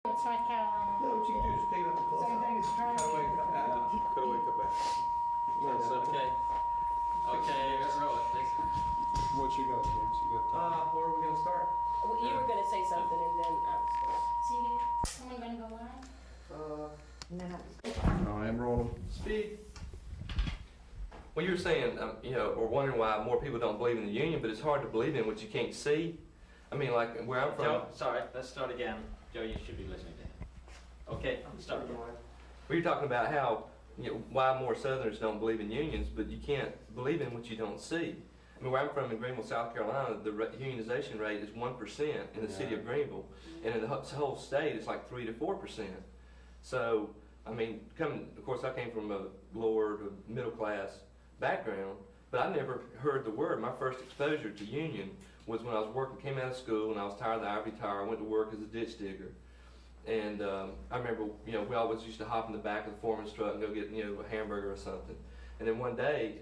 North Carolina. No, what you can do is pick it up the clock. Same thing as trying Cut away, cut back. Cut away, cut back. Okay. Okay, let's roll it. Thanks. What you got, James? You got Where are we gonna start? You were gonna say something and then I was gonna. So you get, someone gonna go live? I am rolling. Speed. Well, you were saying, or wondering why more people don't believe in the union, but it's hard to believe in what you can't see. I mean, like where I'm from. Joe, sorry, let's start again. Joe, you should be listening to him. Okay, start again. Well, you're talking about how, why more Southerners don't believe in unions, but you can't believe in what you don't see. I mean, where I'm from in Greenville, South Carolina, the unionization rate is 1% in the city of Greenville, and in the whole state, it's like 3 to 4%. So, I mean, of course, I came from a lower to middle class background, but I never heard the word. My first exposure to union was when I was came out of school, and I was tired of the ivory tower. I went to work as a ditch digger. And I remember, we always used to hop in the back of the foreman's truck and go get, a hamburger or something. And then one day,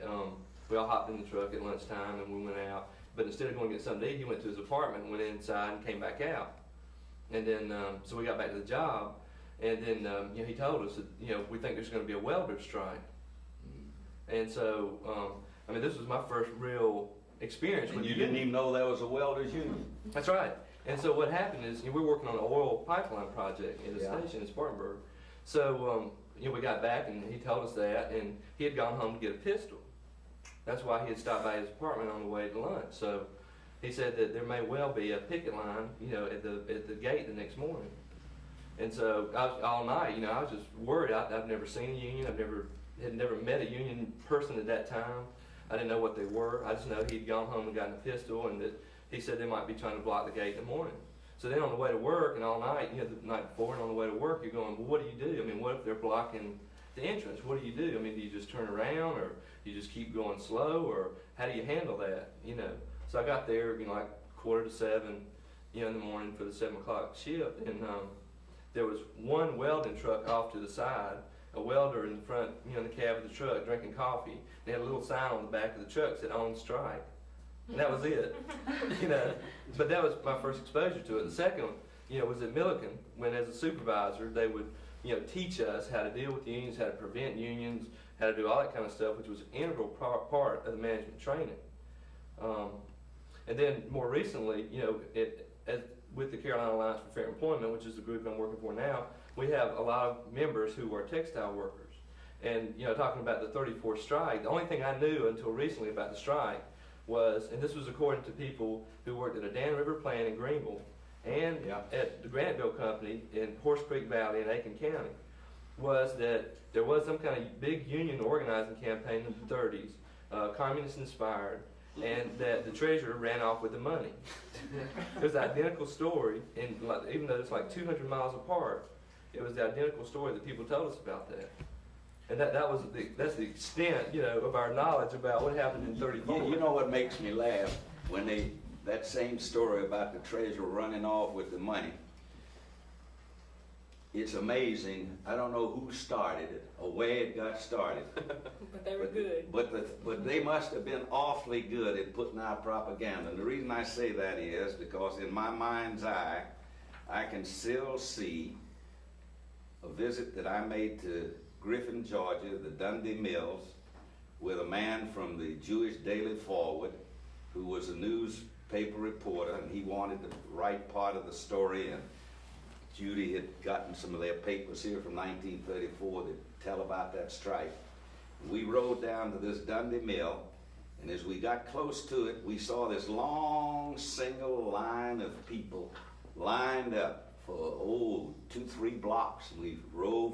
we all hopped in the truck at lunchtime and we went out. But instead of going to get something to eat, he went to his apartment and went inside and came back out. And then, so we got back to the job. And then, he told us that, we think there's going to be a welder strike. And so, this was my first real experience with you didn't even know there was a welders union. That's right. And so what happened is, we were working on an oil pipeline project in the station in Thornburgh. So, we got back and he told us that, and he had gone home to get a pistol. That's why he had stopped by his apartment on the way to lunch. So he said that there may well be a picket line, at the gate the next morning. And so all night, I was just worried. I've never seen a union. Had never met a union person at that time. I didn't know what they were. I just know he'd gone home and gotten a pistol, and that he said they might be trying to block the gate in the morning. So then on the way to work and all night, the night before and on the way to work, you're going, well, what do you do? I mean, what if they're blocking the entrance? What do you do? I mean, do you just turn around, or you just keep going slow, or how do you handle that? So I got there, like 6:45, in the morning for the 7 o'clock shift, and there was one welding truck off to the side, a welder in the front, in the cab of the truck drinking coffee. They had a little sign on the back of the truck that said on strike. And that was it, But that was my first exposure to it. The second one, was at Milliken, when as a supervisor, they would, teach us how to deal with unions, how to prevent unions, how to do all that kind of stuff, which was an integral part of the management training. And then more recently, with the Carolina Alliance for Fair Employment, which is the group I'm working for now, we have a lot of members who are textile workers. And, talking about the 34th strike, the only thing I knew until recently about the strike was, and this was according to people who worked at a Dan River plant in Greenville and at the Graniteville Company in Horse Creek Valley in Aiken County, was that there was some kind of big union organizing campaign in the 30s, communist inspired, and that the treasurer ran off with the money. It was an identical story, and even though it's like 200 miles apart, it was the identical story that people told us about that. And that's the extent, of our knowledge about what happened in 34. You know what makes me laugh? When that same story about the treasurer running off with the money. It's amazing. I don't know who started it or where it got started. But they were good. But they must have been awfully good at putting out propaganda. And the reason I say that is because in my mind's eye, I can still see a visit that I made to Griffin, Georgia, the Dundee Mills, with a man from the Jewish Daily Forward who was a newspaper reporter, and he wanted to write part of the story, and Judy had gotten some of their papers here from 1934 that tell about that strike. We rode down to this Dundee Mill, and as we got close to it, we saw this long single line of people lined up for 2-3 blocks. And we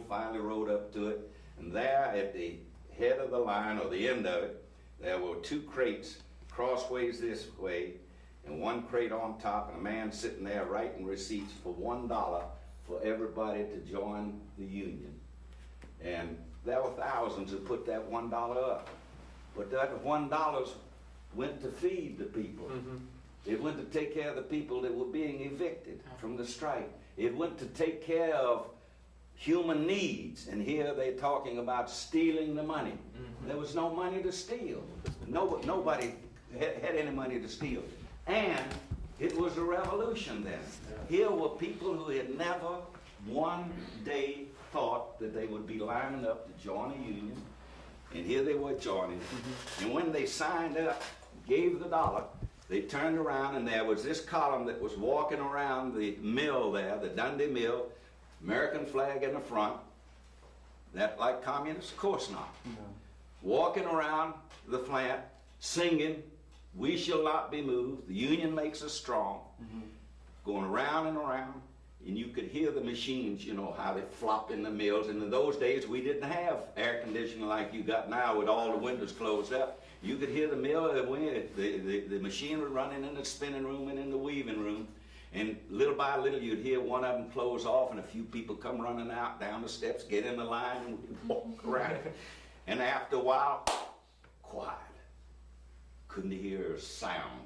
finally rode up to it, and there at the head of the line, or the end of it, there were 2 crates crossways this way, and 1 crate on top, and a man sitting there writing receipts for $1 for everybody to join the union. And there were thousands who put that $1 up. But that $1 went to feed the people. Mm-hmm. It went to take care of the people that were being evicted from the strike. It went to take care of human needs. And here they're talking about stealing the money. Mm-hmm. There was no money to steal. Nobody had any money to steal. And it was a revolution then. Here were people who had never one day thought that they would be lining up to join a union, and here they were joining. And when they signed up, gave the dollar, they turned around and there was this column that was walking around the mill there, the Dundee Mill, American flag in the front. That like communists? Of course not. No. Walking around the plant, singing, "We shall not be moved, the union makes us strong," going around and around, and you could hear the machines, you know, how they flop in the mills. And in those days, we didn't have air conditioning like you got now with all the windows closed up. You could hear the mill, the machine was running in the spinning room and in the weaving room. And little by little, you'd hear one of them close off, and a few people come running out down the steps, get in the line, and we'd walk around. And after a while, quiet. Couldn't hear a sound.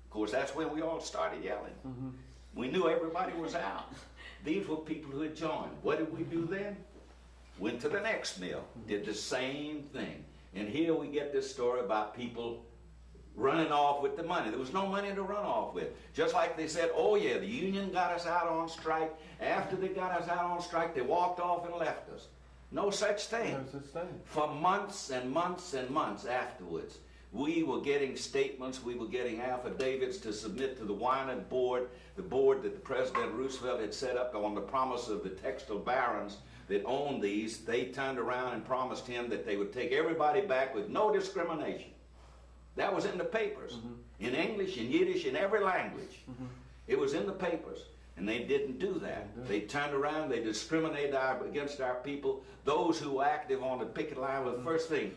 Of course, that's when we all started yelling. We knew everybody was out. These were people who had joined. What did we do then? Went to the next mill, did the same thing. And here we get this story about people running off with the money. There was no money to run off with. Just like they said, oh yeah, the union got us out on strike. After they got us out on strike, they walked off and left us. No such thing. No such thing. For months and months and months afterwards, we were getting statements, we were getting affidavits to submit to the Wynand Board, the board that President Roosevelt had set up on the promise of the textile barons that owned these. They turned around and promised him that they would take everybody back with no discrimination. That was in the papers, in English, in Yiddish, in every language. It was in the papers, and they didn't do that. They turned around, they discriminated against our people. Those who were active on the picket line were the first thing.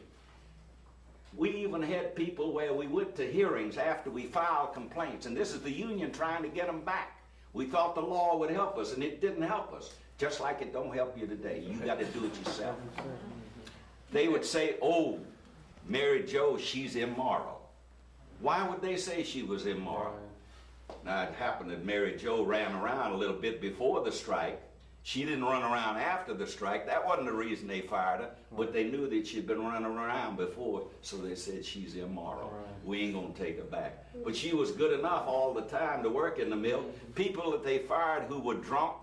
We even had people where we went to hearings after we filed complaints, and this is the union trying to get them back. We thought the law would help us, and it didn't help us, just like it don't help you today. You got to do it yourself. They would say, oh, Mary Jo, she's immoral. Why would they say she was immoral? Now, it happened that Mary Jo ran around a little bit before the strike. She didn't run around after the strike. That wasn't the reason they fired her, but they knew that she'd been running around before, so they said she's immoral. We ain't gonna take her back. But she was good enough all the time to work in the mill. People that they fired who were drunk,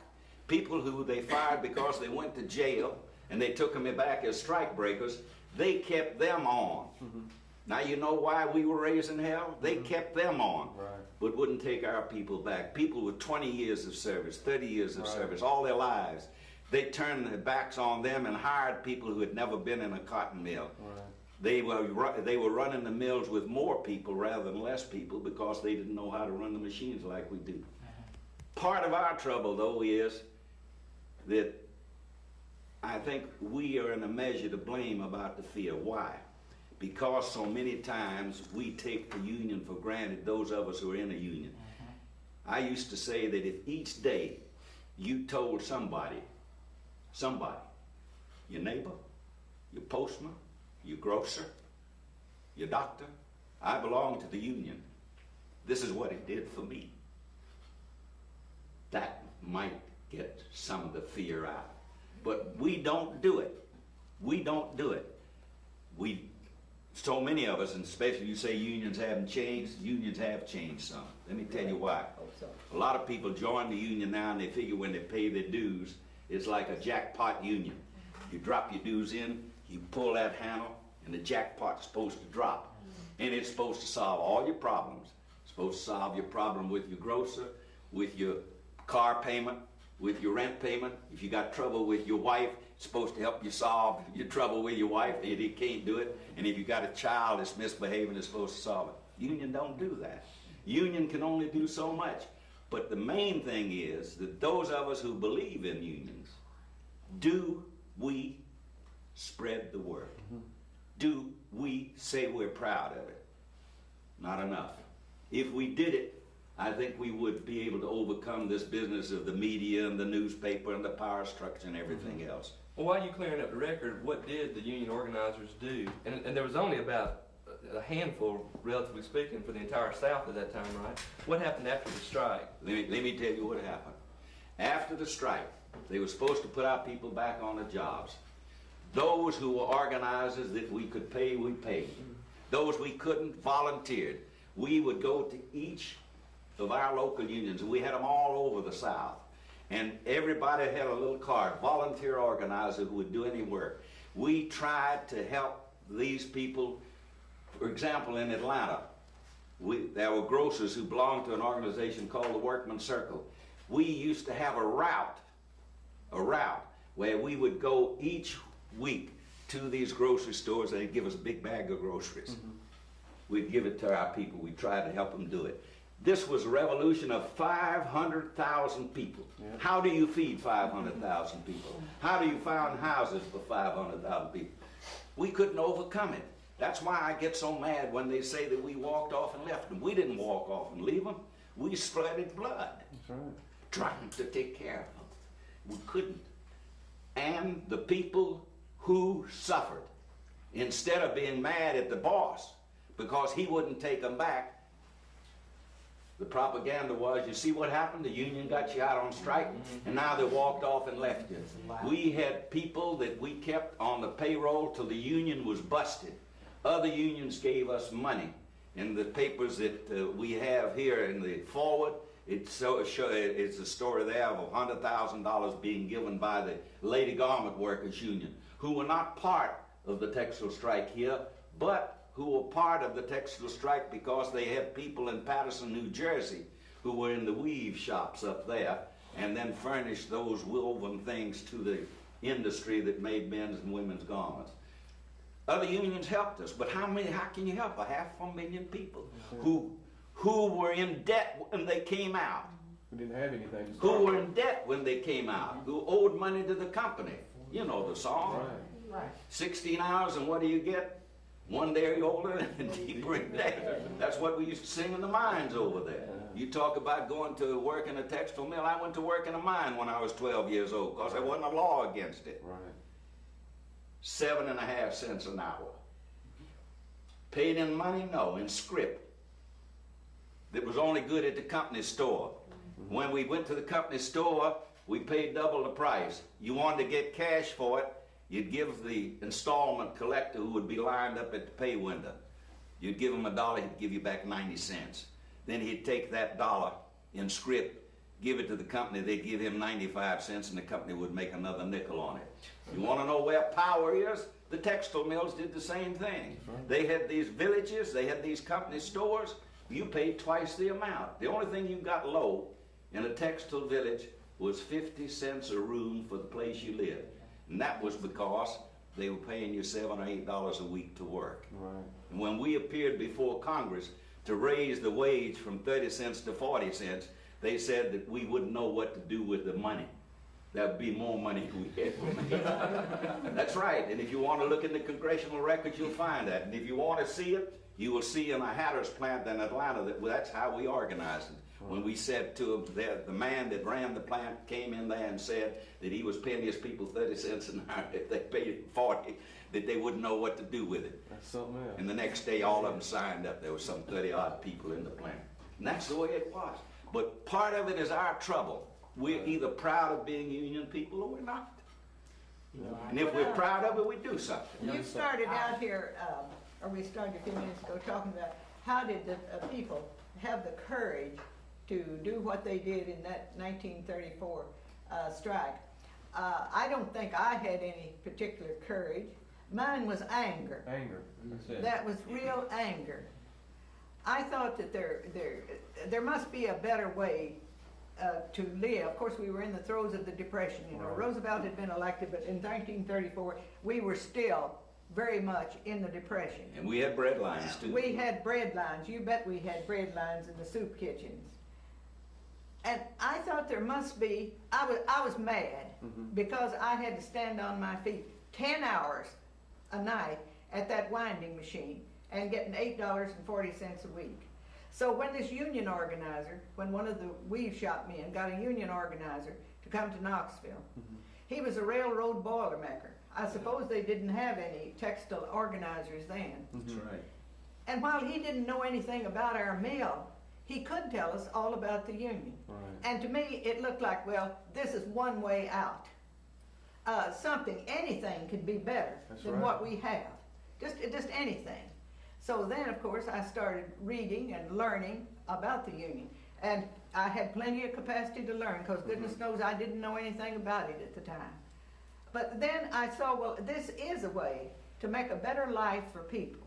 people who they fired because they went to jail, and they took them back as strike breakers, they kept them on. Now you know why we were raising hell? They kept them on, but wouldn't take our people back. People with 20 years of service, 30 years of service, all their lives. They turned their backs on them and hired people who had never been in a cotton mill. They were running the mills with more people rather than less people because they didn't know how to run the machines like we do. Part of our trouble, though, is that I think we are in a measure to blame about the fear. Why? Because so many times we take the union for granted, those of us who are in a union. I used to say that if each day you told somebody, your neighbor, your postman, your grocer, your doctor, I belong to the union, this is what it did for me, that might get some of the fear out. But we don't do it. We don't do it. So many of us, and especially you say unions haven't changed, unions have changed some. Let me tell you why. A lot of people join the union now and they figure when they pay their dues, it's like a jackpot union. You drop your dues in, you pull that handle, and the jackpot's supposed to drop. And it's supposed to solve all your problems. It's supposed to solve your problem with your grocer, with your car payment, with your rent payment. If you got trouble with your wife, it's supposed to help you solve your trouble with your wife. He can't do it. And if you got a child that's misbehaving, it's supposed to solve it. Union don't do that. Union can only do so much. But the main thing is that those of us who believe in unions, do we spread the word? Do we say we're proud of it? Not enough. If we did it, I think we would be able to overcome this business of the media and the newspaper and the power structure and everything else. Well, while you're clearing up the record, what did the union organizers do? And there was only about a handful, relatively speaking, for the entire South at that time, right? What happened after the strike? Let me tell you what happened. After the strike, they were supposed to put our people back on the jobs. Those who were organizers that we could pay, we paid. Those we couldn't, volunteered. We would go to each of our local unions, and we had them all over the South. And everybody had a little card, volunteer organizer who would do any work. We tried to help these people. For example, in Atlanta, there were grocers who belonged to an organization called the Workman's Circle. We used to have a route where we would go each week to these grocery stores. They'd give us a big bag of groceries. Mm-hmm. We'd give it to our people. We'd try to help them do it. This was a revolution of 500,000 people. Yeah. How do you feed 500,000 people? How do you find houses for 500,000 people? We couldn't overcome it. That's why I get so mad when they say that we walked off and left them. We didn't walk off and leave them. We sweated blood. That's right. Trying to take care of them. We couldn't. And the people who suffered, instead of being mad at the boss because he wouldn't take them back, the propaganda was, you see what happened? The union got you out on strike, and now they walked off and left you. We had people that we kept on the payroll till the union was busted. Other unions gave us money. In the papers that we have here in the forward, it's a story there of $100,000 being given by the Lady Garment Workers Union, who were not part of the textile strike here, but who were part of the textile strike because they had people in Patterson, New Jersey, who were in the weave shops up there, and then furnished those woven things to the industry that made men's and women's garments. Other unions helped us, but how can you help 500,000 people who were in debt when they came out? We didn't have anything to start who were with. in debt when they came out, who owed money to the company. You know the song. Right. 16 hours, and what do you get? One day older and deeper in debt. That's what we used to sing in the mines over there. You talk about going to work in a textile mill. I went to work in a mine when I was 12 years old because there wasn't a law against it. Right. 7.5 cents an hour. Paid in money? No, in scrip. That was only good at the company store. Mm-hmm. When we went to the company store, we paid double the price. You wanted to get cash for it, you'd give the installment collector who would be lined up at the pay window. You'd give him $1, he'd give you back 90 cents. Then he'd take that dollar in scrip, give it to the company, they'd give him 95 cents, and the company would make another nickel on it. You want to know where power is? The textile mills did the same thing. They had these villages, they had these company stores. You paid twice the amount. The only thing you got low in a textile village was 50 cents a room for the place you lived. And that was because they were paying you $7 or $8 a week to work. Right. And when we appeared before Congress to raise the wage from 30 cents to 40 cents, they said that we wouldn't know what to do with the money. There would be more money we had. That's right. And if you want to look in the congressional records, you'll find that. And if you want to see it, you will see in a hatter's plant in Atlanta that's how we organized it. When we said to them, the man that ran the plant came in there and said that he was paying his people 30 cents an hour. If they paid it 40, that they wouldn't know what to do with it. That's something else. And the next day, all of them signed up. There was some 30-odd people in the plant. And that's the way it was. But part of it is our trouble. We're either proud of being union people or we're not. And if we're proud of it, we do something. You started out here, or we started a few minutes ago, talking about how did the people have the courage to do what they did in that 1934 strike. I don't think I had any particular courage. Mine was anger. Anger. That's it. That was real anger. I thought that there must be a better way to live. Of course, we were in the throes of the Depression. You know, Right. Roosevelt had been elected, but in 1934, we were still very much in the Depression. And we had bread lines, too. We had bread lines. You bet we had bread lines in the soup kitchens. And I thought there must be, I was mad because I had to stand on my feet 10 hours a night at that winding machine and getting $8.40 a week. So when this union organizer, when one of the weave shop men got a union organizer to come to Knoxville, he was a railroad boilermaker. I suppose they didn't have any textile organizers then. That's right. And while he didn't know anything about our mill, he could tell us all about the union. Right. And to me, it looked like, well, this is one way out. Anything could be better than right. what we have. Just anything. So then, of course, I started reading and learning about the union. And I had plenty of capacity to learn, because goodness knows I didn't know anything about it at the time. But then I saw, well, this is a way to make a better life for people.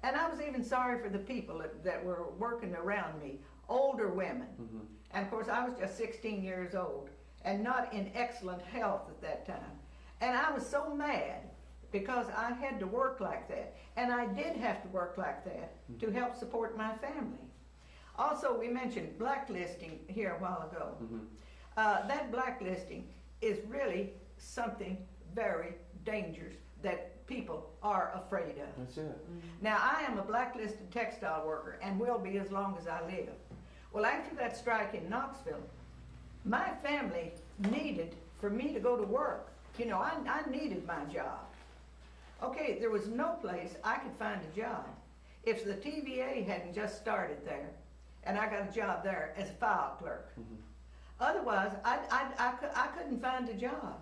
And I was even sorry for the people that were working around me, older women. And of course I was just 16 years old and not in excellent health at that time. And I was so mad because I had to work like that. And I did have to work like that to help support my family. Also, we mentioned blacklisting here a while ago. That blacklisting is really something very dangerous that people are afraid of. That's it. Now, I am a blacklisted textile worker and will be as long as I live. Well, after that strike in Knoxville, my family needed for me to go to work. You know, I needed my job. Okay, there was no place I could find a job. If the TVA hadn't just started there, and I got a job there as a file clerk. Otherwise, I couldn't find a job.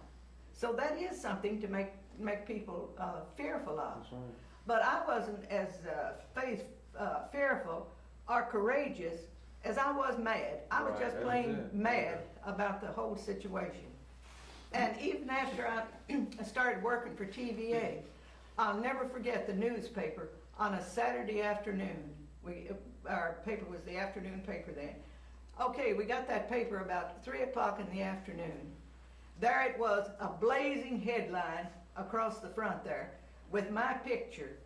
So that is something to make people fearful of. That's right. But I wasn't as fearful or courageous as I was mad. I was Right, just that was plain it. mad about the whole situation. And even after I started working for TVA, I'll never forget the newspaper on a Saturday afternoon. Our paper was the afternoon paper then. Okay, we got that paper about 3 o'clock in the afternoon. There it was, a blazing headline across the front there with my picture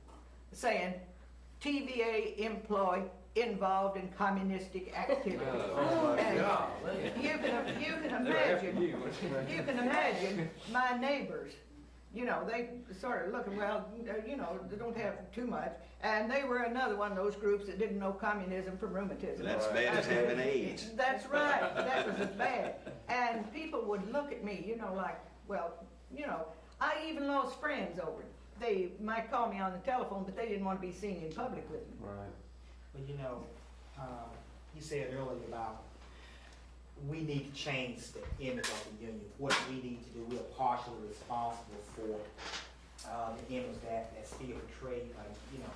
saying, TVA employee involved in communistic activity. Oh, my And God. you can imagine my neighbors. You know, they sort of looking, well, you know, they don't have too much. And they were another one of those groups that didn't know communism from rheumatism. That's bad as having AIDS. That's right. That was as bad. And people would look at me, you know, like, well, you know, I even lost friends over it. They might call me on the telephone, but they didn't want to be seen in public with me. Right. But you know, you said earlier about we need to change the image of the union. What we need to do, we are partially responsible for the image that's still portrayed by, you know,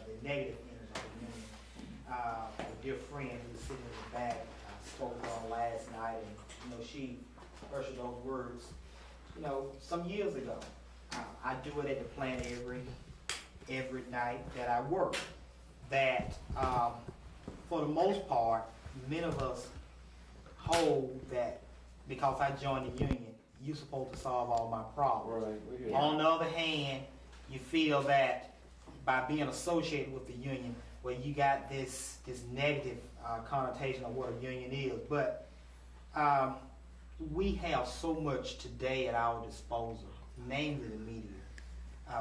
the negative image of the union. A dear friend who was sitting in the back spoke on last night, and you know, she ushered those words. You know, some years ago, I do it at the plant every night that I work. That for the most part, many of us hold that because I joined the union, you're supposed to solve all my problems. Right. We hear On the other hand, you feel that by being associated with the union, well, you got this negative connotation of what a union is. But we have so much today at our disposal, namely the media.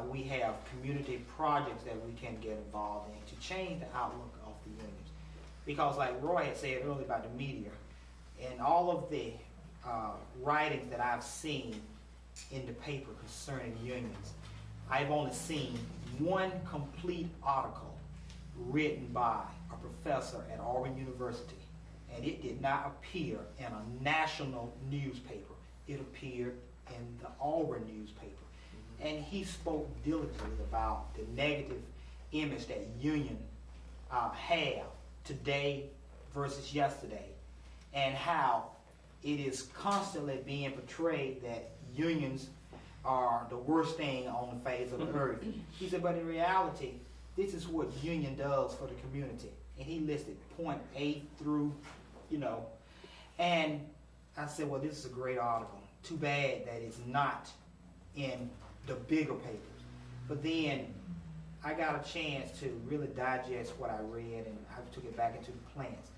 We have community projects that we can get involved in to change the outlook of the unions. Because like Roy had said earlier about the media, and all of the writings that I've seen in the paper concerning unions, I've only seen one complete article written by a professor at Auburn University, and it did not appear in a national newspaper. It appeared in the Auburn newspaper. And he spoke diligently about the negative image that unions have today versus yesterday, and how it is constantly being portrayed that unions are the worst thing on the face of the earth. He said, but in reality, this is what union does for the community. And he listed point A through, you know. And I said, well, this is a great article. Too bad that it's not in the bigger papers. But then I got a chance to really digest what I read, and I took it back into the plants.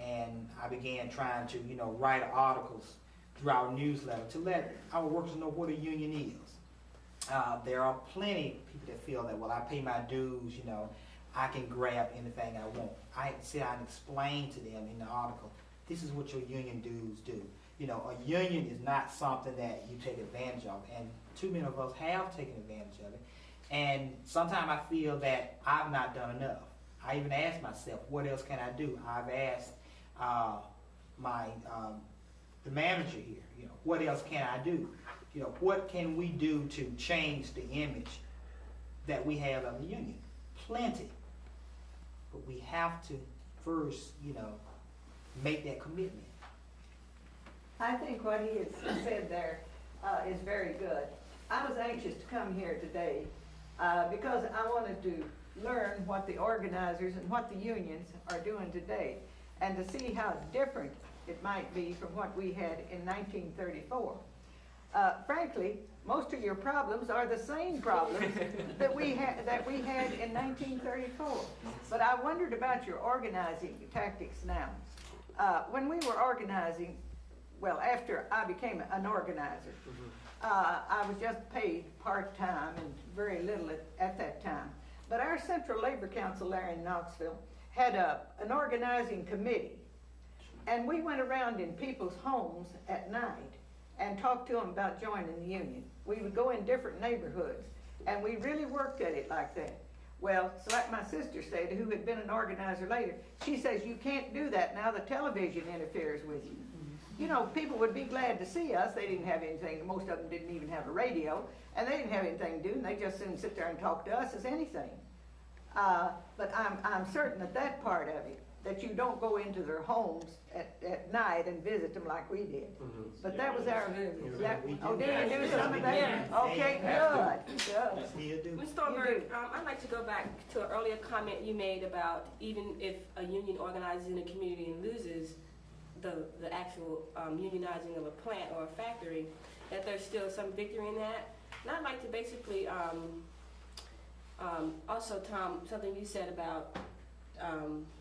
And I began trying to, you know, write articles through our newsletter to let our workers know what a union is. There are plenty of people that feel that, well, I pay my dues, you know, I can grab anything I want. I sit down and explain to them in the article, this is what your union dues do. You know, a union is not something that you take advantage of, and too many of us have taken advantage of it. And sometimes I feel that I've not done enough. I even ask myself, what else can I do? I've asked the manager here, you know, what else can I do? You know, what can we do to change the image that we have of the union? Plenty. But we have to first, you know, make that commitment. I think what he has said there is very good. I was anxious to come here today because I wanted to learn what the organizers and what the unions are doing today, and to see how different it might be from what we had in 1934. Frankly, most of your problems are the same problems that we had in 1934. But I wondered about your organizing tactics now. When we were organizing, well, after I became an organizer, I was just paid part-time and very little at that time. But our Central Labor Council there in Knoxville had an organizing committee. And we went around in people's homes at night and talked to them about joining the union. We would go in different neighborhoods, and we really worked at it like that. Well, so like my sister said, who had been an organizer later, she says, you can't do that now, the television interferes with you. You know, people would be glad to see us. They didn't have anything, most of them didn't even have a radio, and they didn't have anything to do, and they just soon sit there and talk to us as anything. But I'm certain that part of it, that you don't go into their homes at night and visit them like we did. But that was our, oh, did you do some of that? Yeah. Okay, good. Still do. Ms. Thornburgh, I'd like to go back to an earlier comment you made about even if a union organizes in a community and loses the actual unionizing of a plant or a factory, that there's still some victory in that. And I'd like to basically also, Tom, something you said about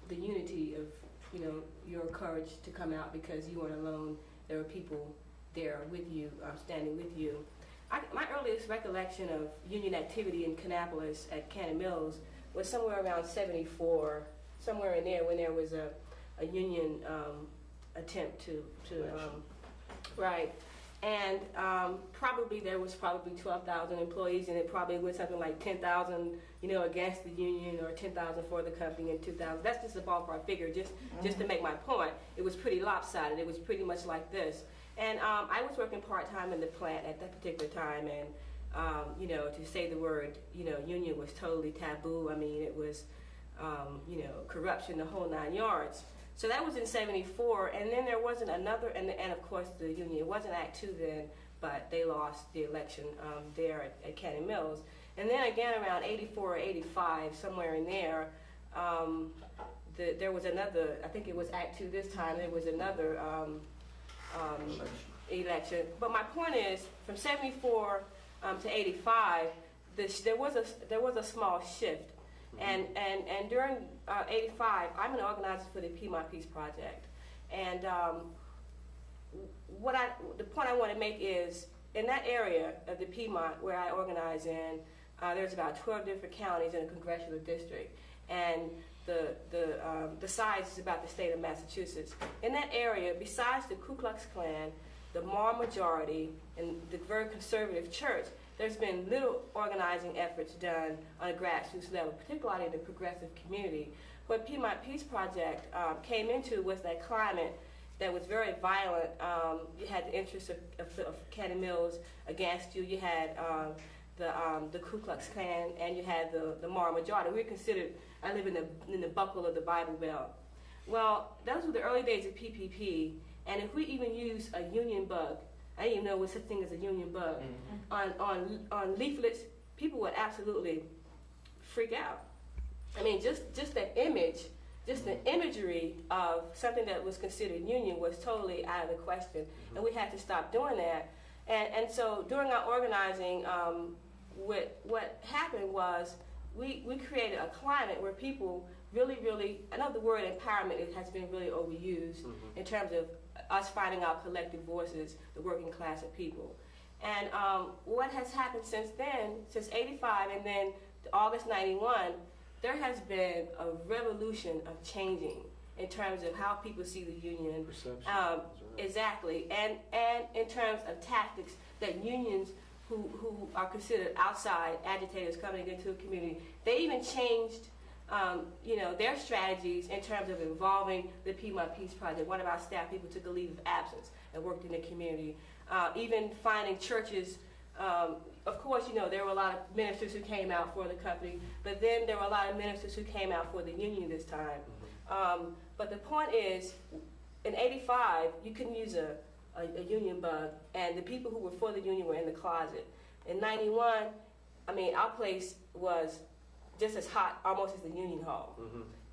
the unity of, you know, your courage to come out because you weren't alone. There were people there with you, standing with you. My earliest recollection of union activity in Kannapolis at Cannon Mills was somewhere around 74, somewhere in there when there was a union attempt to right. And probably there was 12,000 employees, and it probably was something like 10,000, you know, against the union, or 10,000 for the company, and 2,000. That's just a ballpark figure, just to make my point. It was pretty lopsided. It was pretty much like this. And I was working part-time in the plant at that particular time, and you know, to say the word, you know, union was totally taboo. I mean, it was, you know, corruption, the whole 9 yards. So that was in 74, and then there wasn't another, and of course the union, it wasn't Act 2 then, but they lost the election there at Cannon Mills. And then again around 84 or 85, somewhere in there, there was another, I think it was Act 2 this time, there was another election. But my point is, from 74 to 85, there was a small shift. And during 85, I'm an organizer for the Piedmont Peace Project. And the point I want to make is, in that area of the Piedmont where I organize in, there's about 12 different counties in a congressional district. And the size is about the state of Massachusetts. In that area, besides the Ku Klux Klan, the Mormon majority, and the very conservative church, there's been little organizing efforts done on a grassroots level, particularly in the progressive community. What Piedmont Peace Project came into was that climate that was very violent. You had the interests of Cannon Mills against you. You had the Ku Klux Klan, and you had the Mormon majority. We were considered, I live in the buckle of the Bible Belt. Well, those were the early days of PPP, and if we even use a union bug, I didn't even know what such thing as a union bug. On leaflets, people would absolutely freak out. I mean, just that image, just the imagery of something that was considered union was totally out of the question, and we had to stop doing that. And so during our organizing, what happened was we created a climate where people really, I know the word empowerment has been really overused in terms of us finding our collective voices, the working class of people. And what has happened since then, since 85 and then August 91, there has been a revolution of changing in terms of how people see the union. Perception. Exactly. And in terms of tactics that unions who are considered outside agitators coming into a community, they even changed their strategies in terms of involving the Piedmont Peace Project. One of our staff people took a leave of absence and worked in the community. Even finding churches, of course, there were a lot of ministers who came out for the company, but then there were a lot of ministers who came out for the union this time. But the point is, in '85, you couldn't use a union bug, and the people who were for the union were in the closet. In '91, I mean, our place was just as hot almost as the union hall.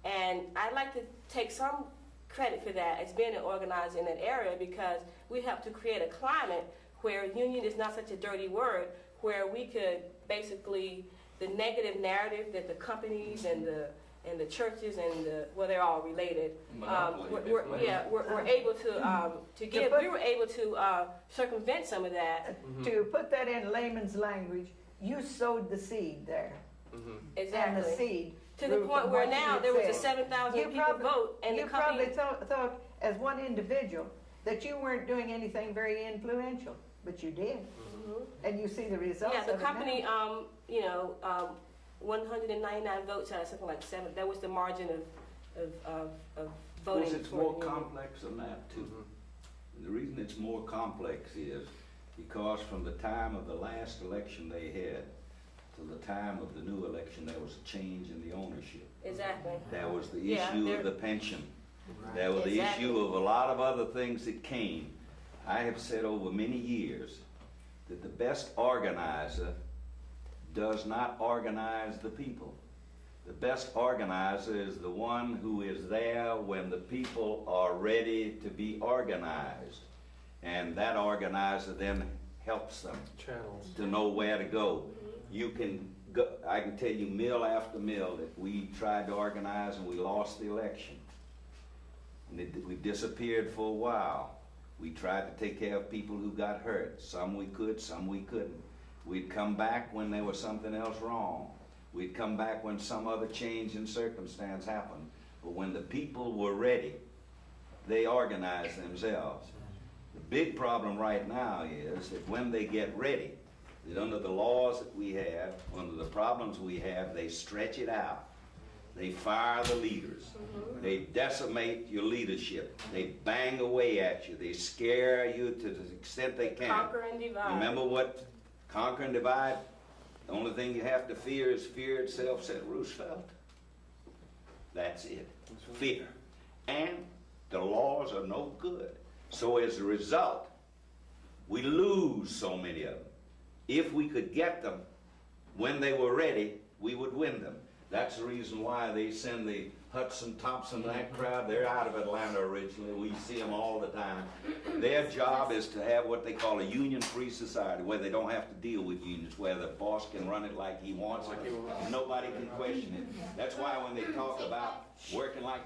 And I'd like to take some credit for that as being an organizer in that area, because we helped to create a climate where union is not such a dirty word, where we could basically, the negative narrative that the companies and the churches and well, they're all related. We're able to give. We were able to circumvent some of that. To put that in layman's language, you sowed the seed there. Exactly. And the seed to the point where now there was a 7,000 people vote, and you the company. probably thought as one individual that you weren't doing anything very influential, but you did, and you see the results. Yeah, the of it company, now. 199 votes out of something like 7. That was the margin of voting. Of course, it's for more the union. complex than that, too. And the reason it's more complex is because from the time of the last election they had to the time of the new election, there was a change in the ownership. Exactly. There was the issue of the pension. There was the Exactly. issue of a lot of other things that came. I have said over many years that the best organizer does not organize the people. The best organizer is the one who is there when the people are ready to be organized. And that organizer then helps them Channels. to know where to go. You can go, I can tell you mill after mill that we tried to organize and we lost the election. And we disappeared for a while. We tried to take care of people who got hurt. Some we could, some we couldn't. We'd come back when there was something else wrong. We'd come back when some other change in circumstance happened. But when the people were ready, they organized themselves. The big problem right now is that when they get ready, that under the laws that we have, under the problems we have, they stretch it out. They fire the leaders. They decimate your leadership. They bang away at you. They scare you to the extent they can. Conquer and divide. Remember what? Conquer and divide. The only thing you have to fear is fear itself, said Roosevelt. That's it. Fear. And the laws are no good. So as a result, we lose so many of them. If we could get them when they were ready, we would win them. That's the reason why they send the Hudson, Thompson, that crowd. They're out of Atlanta originally. We see them all the time. Their job is to have what they call a union-free society, where they don't have to deal with unions, where the boss can run it like he wants it. Nobody can question it. That's why when they talk about working like